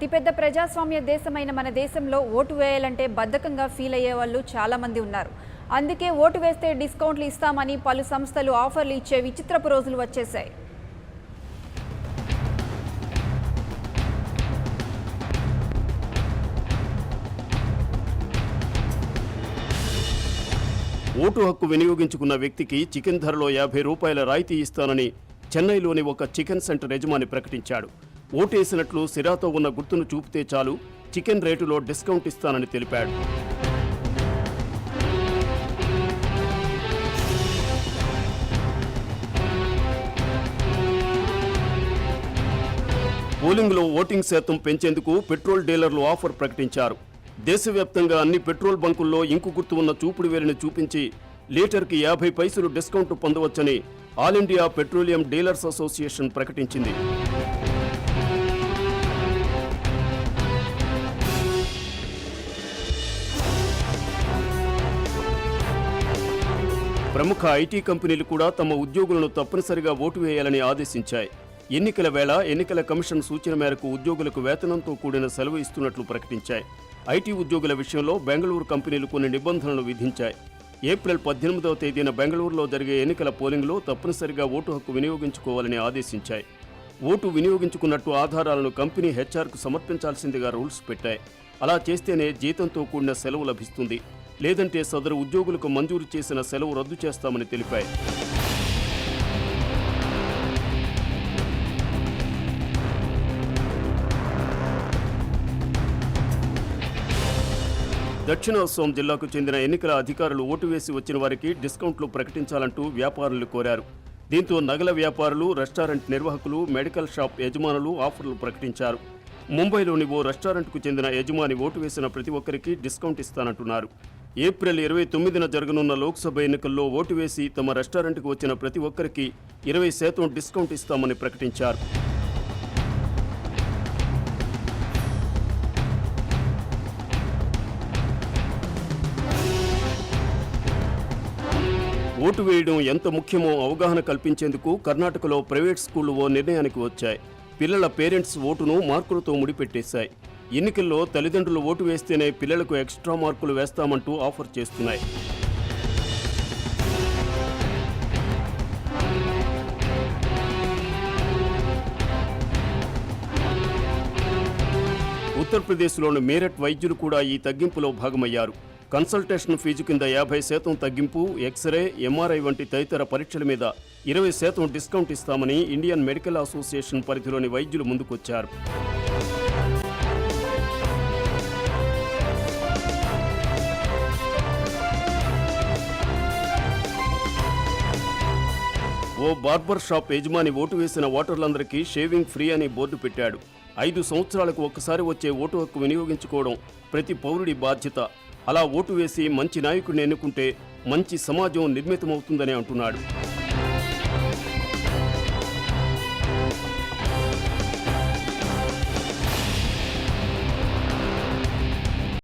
అతిపెద్ద ప్రజాస్వామ్య దేశమైన మన దేశంలో ఓటు వేయాలంటే బద్ధకంగా ఫీల్ అయ్యే వాళ్ళు చాలా మంది ఉన్నారు. అందుకే ఓటు వేస్తే డిస్కౌంట్లు ఇస్తామని పలు సంస్థలు ఆఫర్లు ఇచ్చే విచిత్రపు రోజులు వచ్చేశాయి. ఓటు హక్కు వినియోగించుకున్న వ్యక్తికి చికెన్ ధరలో 50 రూపాయల రాయితీ ఇస్తానని చెన్నైలోని ఒక చికెన్ సెంటర్ యజమాని ప్రకటించాడు. ఓటేసినట్లు సిరాతో ఉన్న గుర్తును చూపితే చాలు చికెన్ రేటులో డిస్కౌంట్ ఇస్తానని తెలిపాడు. పోలింగ్లో ఓటింగ్ శాతం పెంచేందుకు పెట్రోల్ డీలర్లు ఆఫర్ ప్రకటించారు. దేశవ్యాప్తంగా అన్ని పెట్రోల్ బంకుల్లో ఇంకు గుర్తు ఉన్న చూపుడు వేలిని చూపించి లీటర్కి 50 పైసలు డిస్కౌంట్ పొందవచ్చని all India petroleum dealers association ప్రకటించింది. ప్రముఖ ఐటీ కంపెనీలు కూడా తమ ఉద్యోగులను తప్పనిసరిగా ఓటు వేయాలని ఆదేశించాయి. ఎన్నికల వేళ ఎన్నికల కమిషన్ సూచన మేరకు ఉద్యోగులకు వేతనంతో కూడిన సెలవు ఇస్తున్నట్లు ప్రకటించాయి. ఐటీ ఉద్యోగుల విషయంలో బెంగళూరు కంపెనీలు కొన్ని నిబంధనలు విధించాయి. ఏప్రిల్ 18వ తేదీన బెంగళూరులో జరిగే ఎన్నికల పోలింగ్లో తప్పనిసరిగా ఓటు హక్కు వినియోగించుకోవాలని ఆదేశించాయి. ఓటు వినియోగించుకున్నట్టు ఆధారాలను కంపెనీ హెచ్ఆర్కు సమర్పించాల్సిందిగా రూల్స్ పెట్టాయి. అలా చేస్తేనే జీతంతో కూడిన సెలవు లభిస్తుంది, లేదంటే సదరు ఉద్యోగులకు మంజూరు చేసిన సెలవు రద్దు చేస్తామని తెలిపాయి. దక్షిణ అస్సాం జిల్లాకు చెందిన ఎన్నికల అధికారులు ఓటు వేసి వచ్చిన వారికి డిస్కౌంట్లు ప్రకటించాలంటూ వ్యాపారులు కోరారు. దీంతో నగల వ్యాపారులు, రెస్టారెంట్ నిర్వాహకులు, మెడికల్ షాప్ యజమానులు ఆఫర్లు ప్రకటించారు. ముంబైలోని ఓ రెస్టారెంట్కు చెందిన యజమాని ఓటు వేసిన ప్రతి ఒక్కరికి డిస్కౌంట్ ఇస్తానంటున్నారు. ఏప్రిల్ 29న జరగనున్న లోక్సభ ఎన్నికల్లో ఓటు వేసి తమ రెస్టారెంట్కు వచ్చిన ప్రతి ఒక్కరికి 20% డిస్కౌంట్ ఇస్తామని ప్రకటించారు. ఓటు వేయడం ఎంత ముఖ్యమో అవగాహన కల్పించేందుకు కర్ణాటకలో ప్రైవేట్ స్కూళ్లు ఓ నిర్ణయానికి వచ్చాయి. పిల్లల పేరెంట్స్ ఓటును మార్కులతో ముడిపెట్టేశాయి. ఎన్నికల్లో తల్లిదండ్రులు ఓటు వేస్తేనే పిల్లలకు ఎక్స్ట్రా మార్కులు వేస్తామంటూ ఆఫర్ చేస్తున్నాయి. ఉత్తరప్రదేశ్లోని మీరట్ వైద్యులు కూడా ఈ తగ్గింపులో భాగమయ్యారు. కన్సల్టేషన్ ఫీజు కింద 50% తగ్గింపు, ఎక్స్రే, ఎంఆర్ఐ వంటి తదితర పరీక్షల మీద 20% డిస్కౌంట్ ఇస్తామని ఇండియన్ మెడికల్ అసోసియేషన్ పరిధిలోని వైద్యులు ముందుకొచ్చారు. ఓ బార్బర్ షాప్ యజమాని ఓటు వేసిన ఓటర్లందరికీ షేవింగ్ ఫ్రీ అని బోర్డు పెట్టాడు. 5 సంవత్సరాలకు ఒక్కసారి వచ్చే ఓటు హక్కు వినియోగించుకోవడం ప్రతి పౌరుడి బాధ్యత. అలా ఓటు వేసి మంచి నాయకుడిని ఎన్నుకుంటే మంచి సమాజం నిర్మితమవుతుందని అంటున్నాడు.